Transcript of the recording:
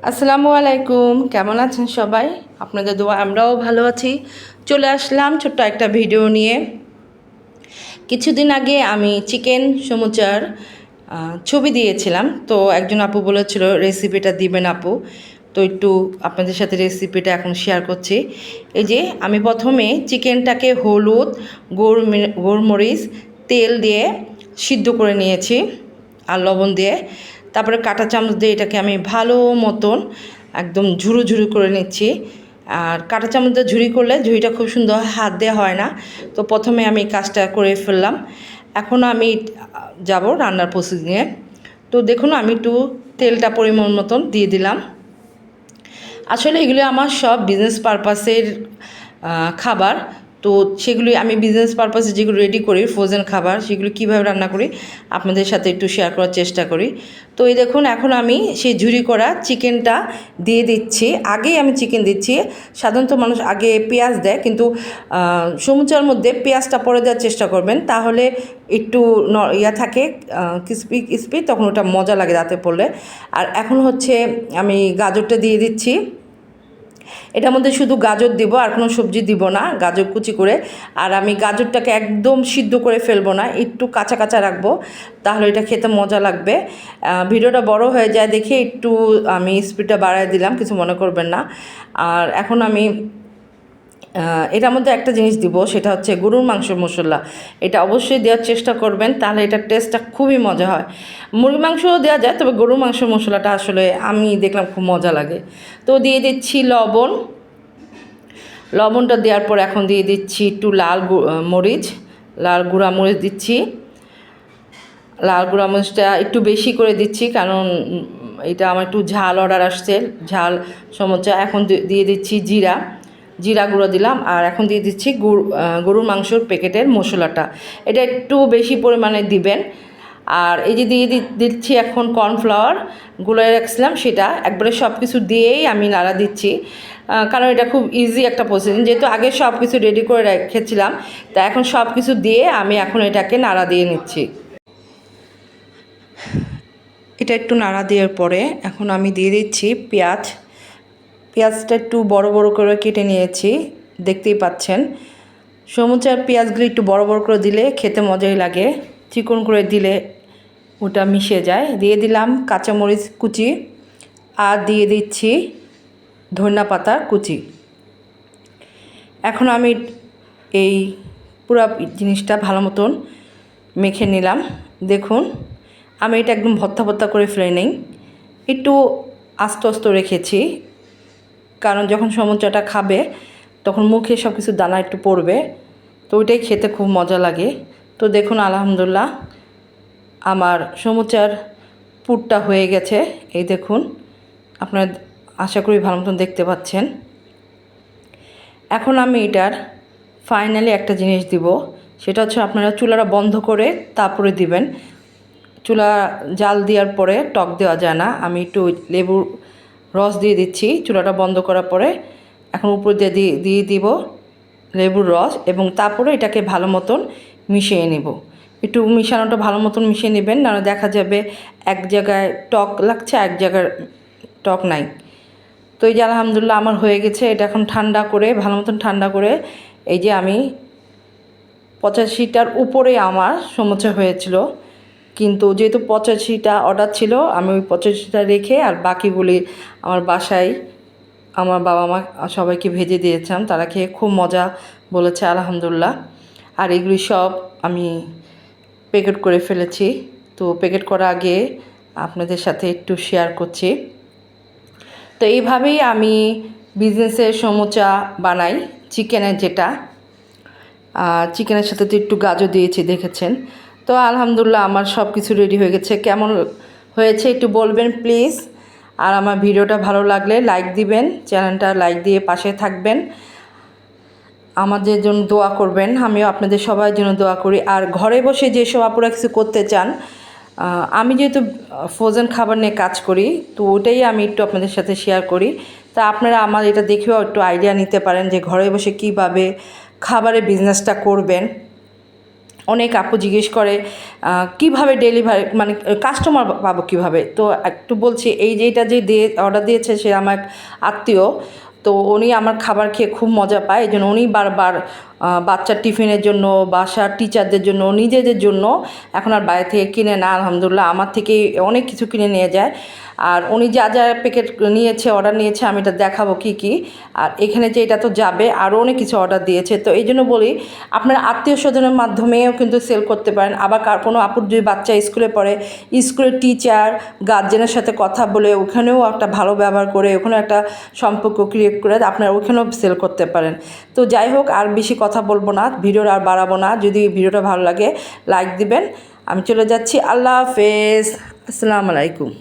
আসসালামু আলাইকুম, কেমন আছেন সবাই? আপনাদের দোয়া আমরাও ভালো আছি। চলে আসলাম ছোট্ট একটা ভিডিও নিয়ে। কিছুদিন আগে আমি চিকেন সমুচার ছবি দিয়েছিলাম, তো একজন আপু বলেছিল রেসিপিটা দিবেন আপু। তো একটু আপনাদের সাথে রেসিপিটা এখন শেয়ার করছি। এই যে আমি প্রথমে চিকেনটাকে হলুদ, গোলমরিচ, তেল দিয়ে সিদ্ধ করে নিয়েছি আর লবণ দিয়ে। তারপরে কাঁটা চামচ দিয়ে এটাকে আমি ভালো মতন একদম ঝুরো ঝুরো করে নিচ্ছি। আর কাঁটা চামচ দিয়ে ঝুরি করলে ঝুড়িটা খুব সুন্দর হাত দেওয়া হয় না। তো প্রথমে আমি কাজটা করে ফেললাম। এখন আমি যাব রান্নার প্রসেসিংয়ে। তো দেখুন আমি একটু তেলটা পরিমাণ মতন দিয়ে দিলাম। আসলে এগুলো আমার সব বিজনেস পারপাসের খাবার। তো সেগুলি আমি বিজনেস পারপাসে যেগুলো রেডি করি ফ্রোজেন খাবার, সেগুলো কীভাবে রান্না করি আপনাদের সাথে একটু শেয়ার করার চেষ্টা করি। তো এই দেখুন এখন আমি সেই ঝুরি করা চিকেনটা দিয়ে দিচ্ছি। আগেই আমি চিকেন দিচ্ছি। সাধারণত মানুষ আগে পেঁয়াজ দেয়, কিন্তু সমুচার মধ্যে পেঁয়াজটা পরে দেওয়ার চেষ্টা করবেন, তাহলে একটু থাকে ক্রিসপি ক্রিসপি, তখন ওটা মজা লাগে দাঁতে পড়লে। আর এখন হচ্ছে আমি গাজরটা দিয়ে দিচ্ছি। এটার মধ্যে শুধু গাজর দিব, আর কোনো সবজি দিব না, গাজর কুচি করে। আর আমি গাজরটাকে একদম সিদ্ধ করে ফেলবো না, একটু কাঁচা কাঁচা রাখবো, তাহলে এটা খেতে মজা লাগবে। ভিডিওটা বড় হয়ে যায় দেখে একটু আমি স্পিডটা বাড়ায় দিলাম, কিছু মনে করবেন না। আর এখন আমি এটার মধ্যে একটা জিনিস দিব, সেটা হচ্ছে গরুর মাংস মশলা। এটা অবশ্যই দেওয়ার চেষ্টা করবেন, তাহলে এটার টেস্টটা খুবই মজা হয়। মুরগির মাংসও দেওয়া যায়, তবে গরুর মাংস মশলাটা আসলে আমি দেখলাম খুব মজা লাগে। তো দিয়ে দিচ্ছি লবণ। লবণটা দেওয়ার পর এখন দিয়ে দিচ্ছি একটু লাল গুঁড়া মরিচ দিচ্ছি। লাল গুঁড়া মরিচটা একটু বেশি করে দিচ্ছি, কারণ এটা আমার একটু ঝাল অর্ডার আসছে, ঝাল সমুচা। এখন দিয়ে দিচ্ছি জিরা গুঁড়ো দিলাম। আর এখন দিয়ে দিচ্ছি গরুর মাংসর প্যাকেটের মশলাটা, এটা একটু বেশি পরিমাণে দিবেন। আর এই যে দিয়ে দিচ্ছি এখন কর্নফ্লাওয়ার গুঁড়োয় রাখছিলাম, সেটা একবারে সব কিছু দিয়েই আমি নাড়া দিচ্ছি, কারণ এটা খুব ইজি একটা প্রসেস। যেহেতু আগে সব কিছু রেডি করে রেখেছিলাম, তা এখন সব কিছু দিয়ে আমি এখন এটাকে নাড়া দিয়ে নিচ্ছি। এটা একটু নাড়া দেওয়ার পরে এখন আমি দিয়ে দিচ্ছি পেঁয়াজটা একটু বড় বড় করে কেটে নিয়েছি, দেখতেই পাচ্ছেন। সমুচার পেঁয়াজগুলি একটু বড় বড় করে দিলে খেতে মজাই লাগে, চিকন করে দিলে ওটা মিশে যায়। দিয়ে দিলাম কাঁচামরিচ কুচি, আর দিয়ে দিচ্ছি ধনিয়া পাতা কুচি। এখন আমি এই পুরো জিনিসটা ভালো মতন মেখে নিলাম। দেখুন আমি এটা একদম ভর্তা ভর্তা করে ফেলে নেই, একটু আস্তে আস্তে রেখেছি, কারণ যখন সমুচাটা খাবে তখন মুখে সব কিছু দানা একটু পড়বে, তো ওইটাই খেতে খুব মজা লাগে। তো দেখুন আলহামদুলিল্লাহ আমার সমুচার পুরটা হয়ে গেছে। এই দেখুন, আপনারা আশা করি ভালো মতন দেখতে পাচ্ছেন। এখন আমি এটার ফাইনালি একটা জিনিস দিব, সেটা হচ্ছে আপনারা চুলাটা বন্ধ করে তারপরে দিবেন। চুলা জাল দেওয়ার পরে টক দেওয়া যায় না। আমি একটু লেবুর রস দিয়ে দিচ্ছি চুলাটা বন্ধ করার পরে। এখন উপর দিয়ে দিব লেবুর রস, এবং তারপরে এটাকে ভালো মতন মিশিয়ে নেব। একটু মিশানোটা ভালো মতন মিশিয়ে নেবেন, নাহলে দেখা যাবে এক জায়গায় টক লাগছে, এক জায়গায় টক নাই। তো এই যে আলহামদুলিল্লাহ আমার হয়ে গেছে। এটা এখন ঠান্ডা করে ভালো মতন ঠান্ডা করে, এই যে আমি 85টার উপরে আমার সমুচা হয়েছিল, কিন্তু যেহেতু 85টা অর্ডার ছিল, আমি ওই 85টা রেখে আর বাকিগুলি আমার বাসায় আমার বাবা মা সবাইকে ভেজে দিয়েছিলাম, তারা খেয়ে খুব মজা বলেছে আলহামদুলিল্লাহ। আর এগুলি সব আমি প্যাকেট করে ফেলেছি। তো প্যাকেট করা আগে আপনাদের সাথে একটু শেয়ার করছি। তো এইভাবেই আমি বিজনেসের সমুচা বানাই, চিকেনের যেটা। চিকেনের সাথে তো একটু গাজর দিয়েছি দেখেছেন। তো আলহামদুলিল্লাহ আমার সব কিছু রেডি হয়ে গেছে। কেমন হয়েছে একটু বলবেন প্লিজ। আর আমার ভিডিওটা ভালো লাগলে লাইক দিবেন, চ্যানেলটা লাইক দিয়ে পাশে থাকবেন, আমাদের জন্য দোয়া করবেন। আমিও আপনাদের সবার জন্য দোয়া করি। আর ঘরে বসে যেসব আপুরা কিছু করতে চান, আমি যেহেতু ফ্রোজেন খাবার নিয়ে কাজ করি, তো ওটাই আমি একটু আপনাদের সাথে শেয়ার করি। তা আপনারা আমার এটা দেখেও একটু আইডিয়া নিতে পারেন যে ঘরে বসে কীভাবে খাবারের বিজনেসটা করবেন। অনেক আপু জিজ্ঞেস করে কিভাবে ডেলিভারি মানে কাস্টমার পাবো কিভাবে। তো একটু বলছি, এই যে এটা যে অর্ডার দিয়েছে সে আমার আত্মীয়, তো উনি আমার খাবার খেয়ে খুব মজা পায়, এই জন্য উনি বারবার বাচ্চার টিফিনের জন্য, বাসার টিচারদের জন্য, নিজেদের জন্য এখন আর বাইরে থেকে কিনে না, আলহামদুলিল্লাহ আমার থেকে অনেক কিছু কিনে নিয়ে যায়। আর উনি যা যা প্যাকেট নিয়েছে, অর্ডার নিয়েছে, আমি এটা দেখাবো কি কি। আর এখানে যে এটা তো যাবে, আরও অনেক কিছু অর্ডার দিয়েছে। তো এই জন্য বলি, আপনারা আত্মীয় স্বজনের মাধ্যমেও কিন্তু সেল করতে পারেন। আবার কোনো আপুর যদি বাচ্চা স্কুলে পড়ে, স্কুলের টিচার গার্জেনের সাথে কথা বলে ওখানেও একটা ভালো ব্যবহার করে, ওখানেও একটা সম্পর্ক ক্রিয়েট করে আপনারা ওখানেও সেল করতে পারেন। তো যাই হোক, আর বেশি কথা বলবো না, ভিডিওটা আর বাড়াবো না। যদি ভিডিওটা ভালো লাগে লাইক দিবেন। আমি চলে যাচ্ছি, আল্লাহ হাফেজ, আসসালামু আলাইকুম।